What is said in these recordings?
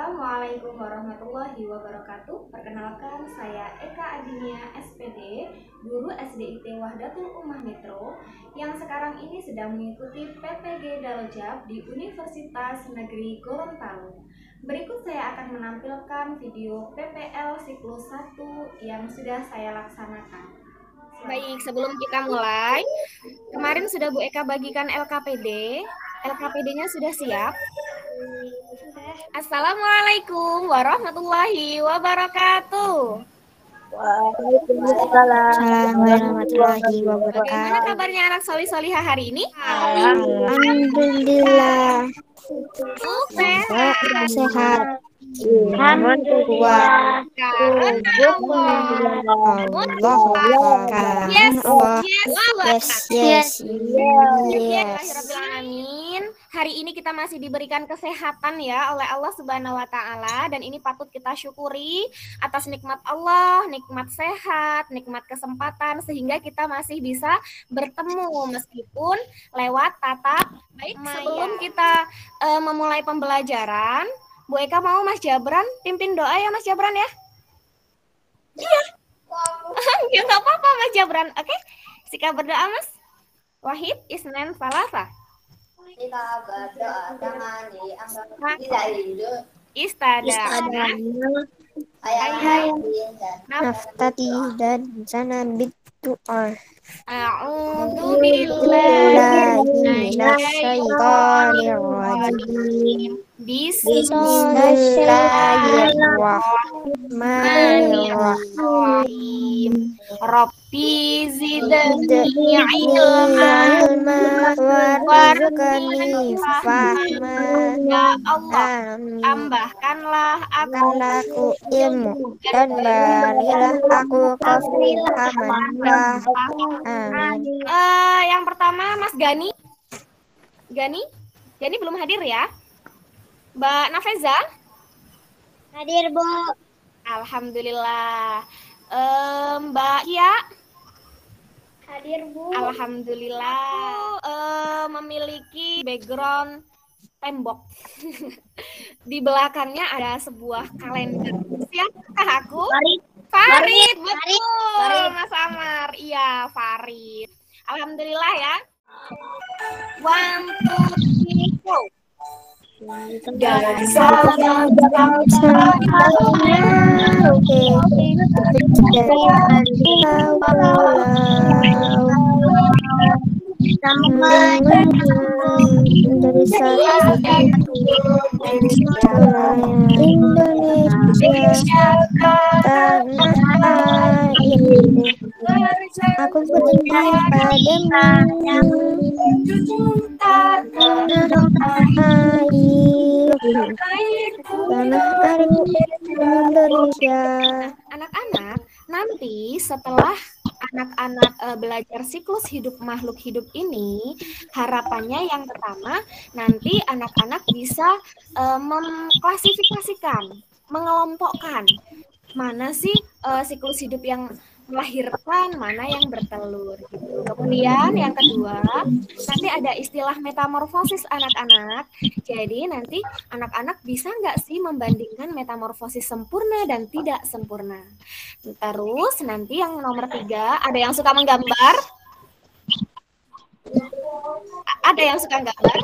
Assalamualaikum warahmatullahi wabarakatuh. Perkenalkan, saya Eka Adinia SPD, guru SDIT Wahdatul Ummah Metro, yang sekarang ini sedang mengikuti PPG Dalojab di Universitas Negeri Gorontalo. Berikut saya akan menampilkan video PPL siklus 1 yang sudah saya laksanakan. Baik, sebelum kita mulai, kemarin sudah Bu Eka bagikan LKPD. LKPD-nya sudah siap? Assalamualaikum warahmatullahi wabarakatuh. Waalaikumsalam warahmatullahi wabarakatuh. Bagaimana kabarnya anak solih-solihah hari ini? Alhamdulillah. Sehat. Alhamdulillah. Amin. Hari ini kita masih diberikan kesehatan ya oleh Allah Subhanahu wa taala, dan ini patut kita syukuri atas nikmat Allah, nikmat sehat, nikmat kesempatan, sehingga kita masih bisa bertemu meskipun lewat tatap. Baik, sebelum kita memulai pembelajaran, Bu Eka mau Mas Jabran pimpin doa ya Mas Jabran ya? Iya. Ya nggak apa-apa Mas Jabran. Oke, Sika berdoa Mas. Wahid Isnan Salasa. Kita berdoa jangan dianggap tidak hidup. Istadana. Ayat Naftati dan sanan bid'ah. A'udzu billahi minasyaitonir rajim. Bismillahirrahmanirrahim. Rabbi zidni ilma warzuqni fahma. Ya Allah, tambahkanlah aku ilmu dan berilah aku kefahaman. Amin. Yang pertama Mas Gani. Gani belum hadir ya? Mbak Nafeza? Hadir, Bu. Alhamdulillah. Mbak Kia? Hadir, Bu. Alhamdulillah. Memiliki background tembok. Di belakangnya ada sebuah kalender. Siapkah aku? Farid, betul. Mas Amar. Iya, Farid. Alhamdulillah ya. 1, 2, 3, go. Dan salam Indonesia tanah air, aku berjanji padamu tanah air Indonesia. Anak-anak, nanti setelah anak-anak belajar siklus hidup makhluk hidup ini, harapannya yang pertama, nanti anak-anak bisa mengklasifikasikan, mengelompokkan mana sih siklus hidup yang melahirkan, mana yang bertelur gitu. Kemudian yang kedua, nanti ada istilah metamorfosis anak-anak. Jadi nanti anak-anak bisa nggak sih membandingkan metamorfosis sempurna dan tidak sempurna. Terus nanti yang nomor 3, ada yang suka menggambar? Ada yang suka gambar?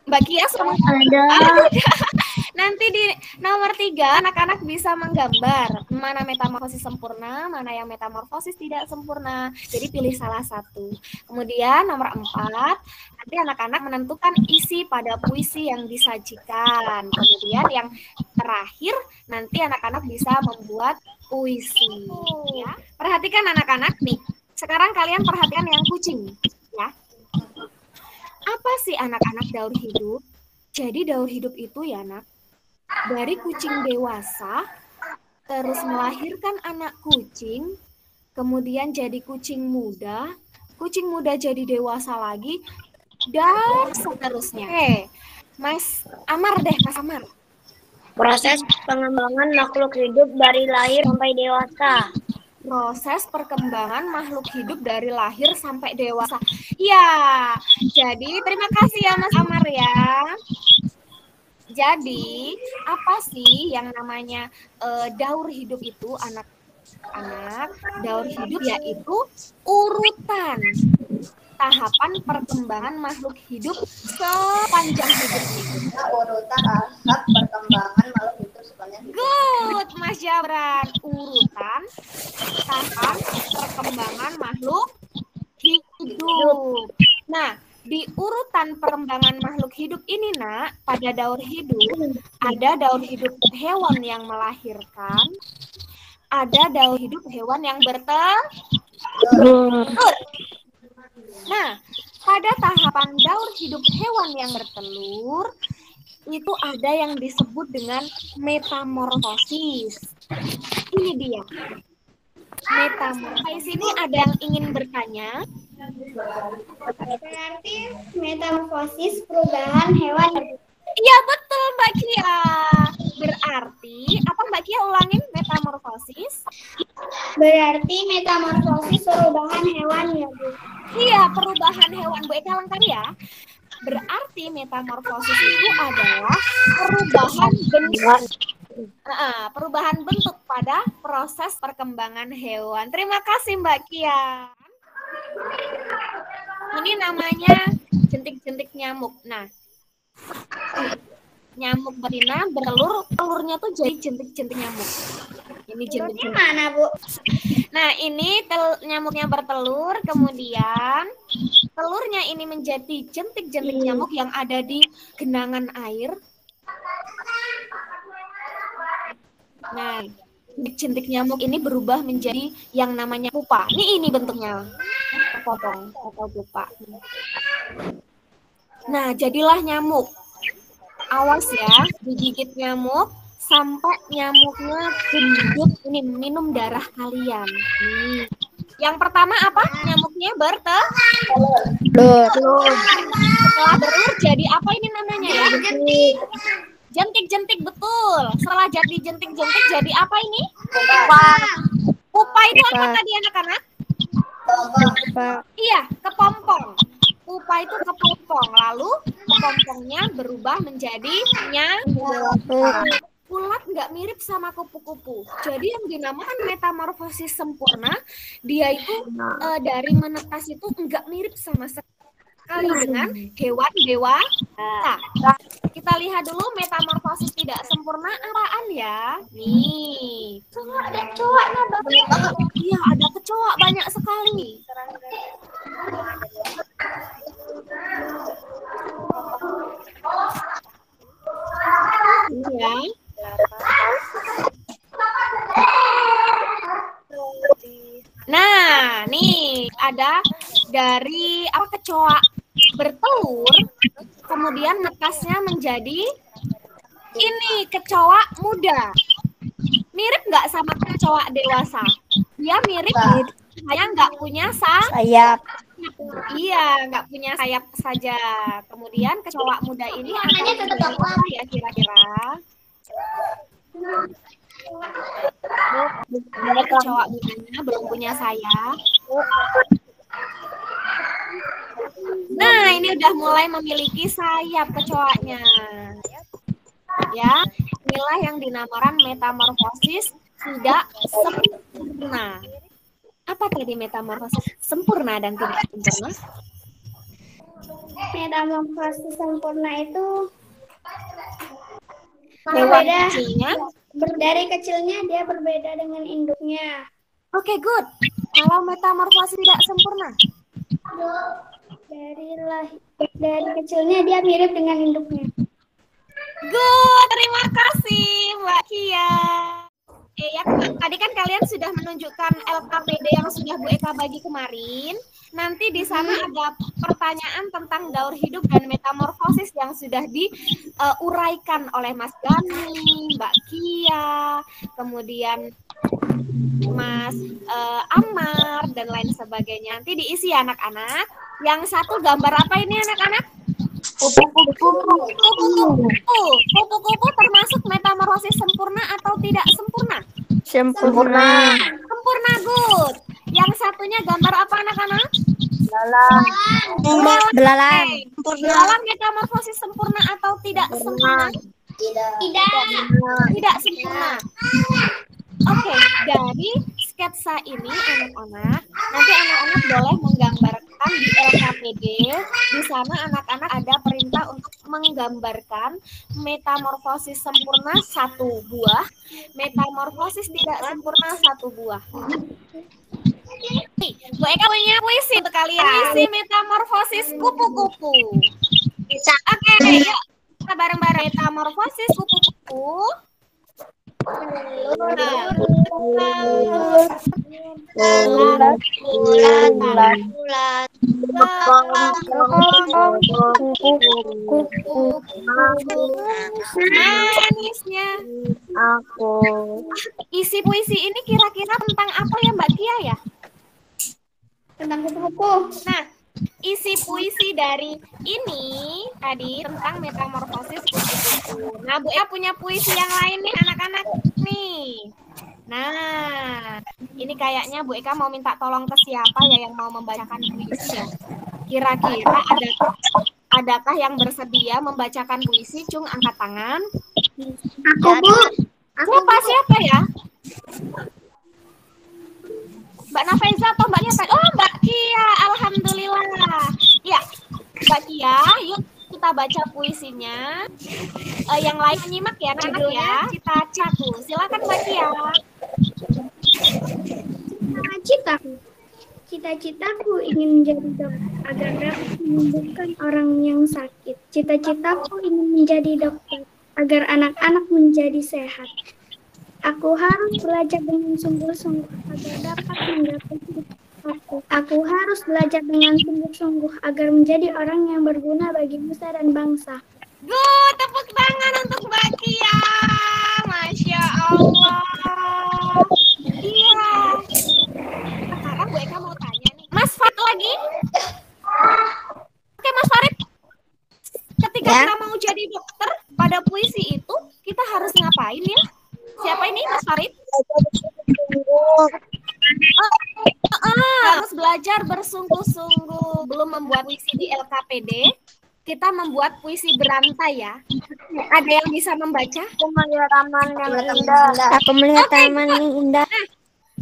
Mbak Kia suka menggambar? Nanti di nomor 3, anak-anak bisa menggambar mana metamorfosis sempurna, mana yang metamorfosis tidak sempurna. Jadi pilih salah satu. Kemudian nomor 4, nanti anak-anak menentukan isi pada puisi yang disajikan. Kemudian yang terakhir, nanti anak-anak bisa membuat puisi. Ya. Perhatikan anak-anak nih. Sekarang kalian perhatikan yang kucing. Ya. Apa sih anak-anak daur hidup? Jadi daur hidup itu ya nak, dari kucing dewasa, terus melahirkan anak kucing, kemudian jadi kucing muda jadi dewasa lagi, dan seterusnya. Mas Amar deh, Mas Amar. Proses pengembangan makhluk hidup dari lahir sampai dewasa. Proses perkembangan makhluk hidup dari lahir sampai dewasa. Ya, jadi terima kasih ya Mas Amar ya. Jadi, apa sih yang namanya daur hidup itu, anak-anak? Daur hidup yaitu urutan tahapan perkembangan makhluk hidup sepanjang hidupnya. Urutan tahap perkembangan makhluk hidup sepanjang hidup. Good, Mas Jabran. Urutan tahapan perkembangan makhluk hidup. Nah, di urutan perkembangan makhluk hidup ini, Nak, pada daur hidup, ada daur hidup hewan yang melahirkan, ada daur hidup hewan yang bertelur. Nah, pada tahapan daur hidup hewan yang bertelur, itu ada yang disebut dengan metamorfosis. Ini dia. Metamorfosis ini ada yang ingin bertanya? Berarti metamorfosis perubahan hewan. Iya betul Mbak Kia. Berarti apa Mbak Kia ulangin metamorfosis? Berarti metamorfosis perubahan hewan ya Bu. Iya perubahan hewan Bu Eka lengkari ya. Berarti metamorfosis itu adalah perubahan bentuk pada proses perkembangan hewan. Terima kasih Mbak Kia. Ini namanya jentik-jentik nyamuk. Nah, nyamuk betina bertelur, telurnya tuh jadi jentik-jentik nyamuk. Ini jentik-jentik mana Bu? Nah, ini nyamuknya bertelur, kemudian telurnya ini menjadi jentik-jentik nyamuk yang ada di genangan air. Nah, jentik nyamuk ini berubah menjadi yang namanya pupa. Ini bentuknya kepotong atau pupa. Nah, jadilah nyamuk. Awas ya, digigit nyamuk sampai nyamuknya gendut ini minum darah kalian. Nih. Yang pertama apa? Nyamuknya bertelur. Setelah bertelur jadi apa ini namanya ya? Jentik-jentik betul. Setelah jadi jentik-jentik jadi apa ini? Pupa itu apa tadi anak-anak? Iya, kepompong. Pupa itu kepompong. Lalu kepompongnya berubah menjadi nyamuk. Ulat nggak mirip sama kupu-kupu. Jadi yang dinamakan metamorfosis sempurna, dia itu dari menetas itu nggak mirip sama sekali dengan hewan dewasa. Kita lihat dulu metamorfosis tidak sempurna apaan ya? Nih. Ada kecoaknya banyak. Iya, ada kecoak banyak sekali. Iya. Nah, nih ada dari kecoa bertelur, kemudian netasnya menjadi ini kecoa muda. Mirip nggak sama kecoa dewasa? Dia mirip, saya nggak punya sayap. Iya, nggak punya sayap saja. Kemudian kecoa muda ini akan tetap apa ya kira-kira? Kecoa mudanya belum punya sayap. Nah, ini udah mulai memiliki sayap kecoanya. Ya, inilah yang dinamakan metamorfosis tidak sempurna. Apa tadi metamorfosis sempurna dan tidak sempurna? Metamorfosis sempurna itu Hewan kecilnya dari kecilnya dia berbeda dengan induknya. Oke, good. Kalau metamorfosis tidak sempurna? Dari kecilnya dia mirip dengan induknya. Good, terima kasih Mbak Kia. Ya, tadi kan kalian sudah menunjukkan LKPD yang sudah Bu Eka bagi kemarin. Nanti di sana ada pertanyaan tentang daur hidup dan metamorfosis yang sudah diuraikan oleh Mas Gani, Mbak Kia, kemudian Mas Amar, dan lain sebagainya. Nanti diisi ya anak-anak. Yang satu gambar apa ini anak-anak? Kupu-kupu termasuk metamorfosis sempurna atau tidak sempurna? Sempurna. Sempurna, good. Yang satunya gambar apa anak-anak? Belalang. Belalang metamorfosis sempurna atau tidak sempurna? Tidak sempurna. Oke, dari sketsa ini anak-anak, nanti anak-anak boleh menggambarkan di LKPD. Di sana anak-anak ada perintah untuk menggambarkan metamorfosis sempurna 1 buah, metamorfosis tidak sempurna 1 buah. Nih, Bu Eka punya puisi untuk kalian. Puisi metamorfosis kupu-kupu. Oke, yuk kita bareng-bareng metamorfosis kupu-kupu. Manisnya Aku. isi puisi ini kira-kira tentang apa ya Mbak Kia ya? Tentang kupu-kupu. Nah, isi puisi dari ini tadi tentang metamorfosis kupu-kupu. Nah, Bu Eka punya puisi yang lain nih anak-anak nih. Nah, ini kayaknya Bu Eka mau minta tolong ke siapa ya yang mau membacakan puisi ya? Kira-kira adakah yang bersedia membacakan puisi? Cung, angkat tangan. Aku, Bu. Siapa ya? Mbak Nafeza atau Mbak Nia? Oh, Mbak Kia. Alhamdulillah. Ya, Mbak Kia, yuk kita baca puisinya. Yang lain menyimak ya, anak ya. Cita-citaku. Silakan Mbak Kia. Cita-citaku ingin menjadi dokter agar dapat menyembuhkan orang yang sakit. Cita-citaku ingin menjadi dokter agar anak-anak menjadi sehat. Aku harus belajar dengan sungguh-sungguh agar dapat menggapai cita-citaku. Aku harus belajar dengan sungguh-sungguh agar menjadi orang yang berguna bagi nusa dan bangsa. Good, tepuk tangan untuk Mbak Kia. Masya Allah. Iya. Sekarang Bu Eka mau tanya nih. Mas Farid lagi? Oke Mas Farid. Ketika kita mau jadi dokter, pada puisi itu kita harus ngapain ya? Siapa ini Mas Farid? Harus belajar bersungguh-sungguh. Belum membuat puisi di LKPD, kita membuat puisi berantai ya. Ada yang bisa membaca? Aku melihat taman yang indah. Aku melihat taman yang indah.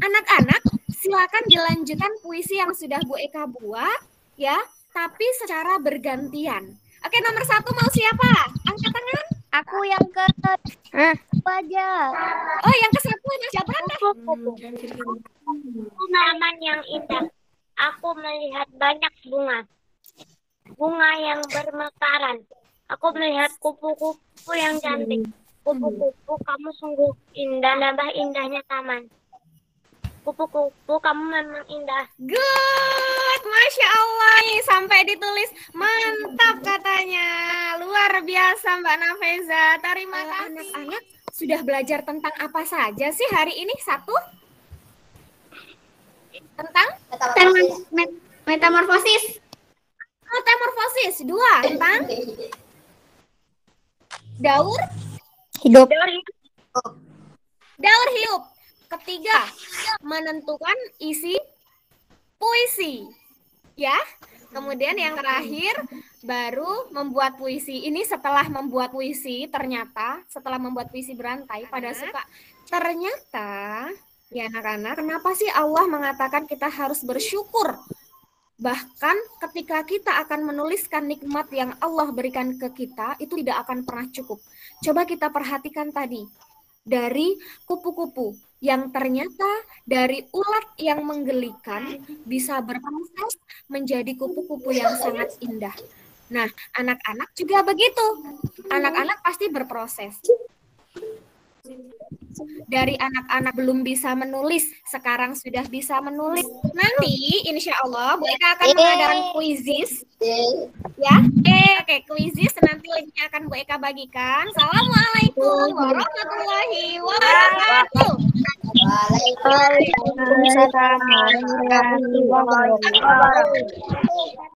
Anak-anak, silakan dilanjutkan puisi yang sudah Bu Eka buat ya, tapi secara bergantian. Oke, nomor 1 mau siapa? Angkat tangan. Aku yang ke aja. Oh, yang ke-1 siapa? Taman yang indah. Aku melihat banyak bunga. Bunga yang bermekaran. Aku melihat kupu-kupu yang cantik. Kupu-kupu, kamu sungguh indah, nambah indahnya taman. Kupu-kupu, kamu memang indah. Good, Masya Allah nih, sampai ditulis mantap katanya. Luar biasa Mbak Nafeza. Terima kasih. Anak-anak sudah belajar tentang apa saja sih hari ini? 1 tentang Metamorfosis. metamorfosis. 2 tentang daur Hidup. daur hidup. 3 menentukan isi puisi. Ya. Kemudian yang terakhir baru membuat puisi. Ini setelah membuat puisi, ternyata setelah membuat puisi berantai pada suka. Ternyata ya anak-anak, kenapa sih Allah mengatakan kita harus bersyukur? Bahkan ketika kita akan menuliskan nikmat yang Allah berikan ke kita, itu tidak akan pernah cukup. Coba kita perhatikan tadi. Dari kupu-kupu yang ternyata dari ulat yang menggelikan bisa berproses menjadi kupu-kupu yang sangat indah. Nah, anak-anak juga begitu. Anak-anak pasti berproses. Dari anak-anak belum bisa menulis, sekarang sudah bisa menulis. Nanti insya Allah Bu Eka akan mengadakan kuisis. Ya, oke, kuisis nanti linknya akan Bu Eka bagikan. Assalamualaikum warahmatullahi wabarakatuh. Waalaikumsalam warahmatullahi wabarakatuh.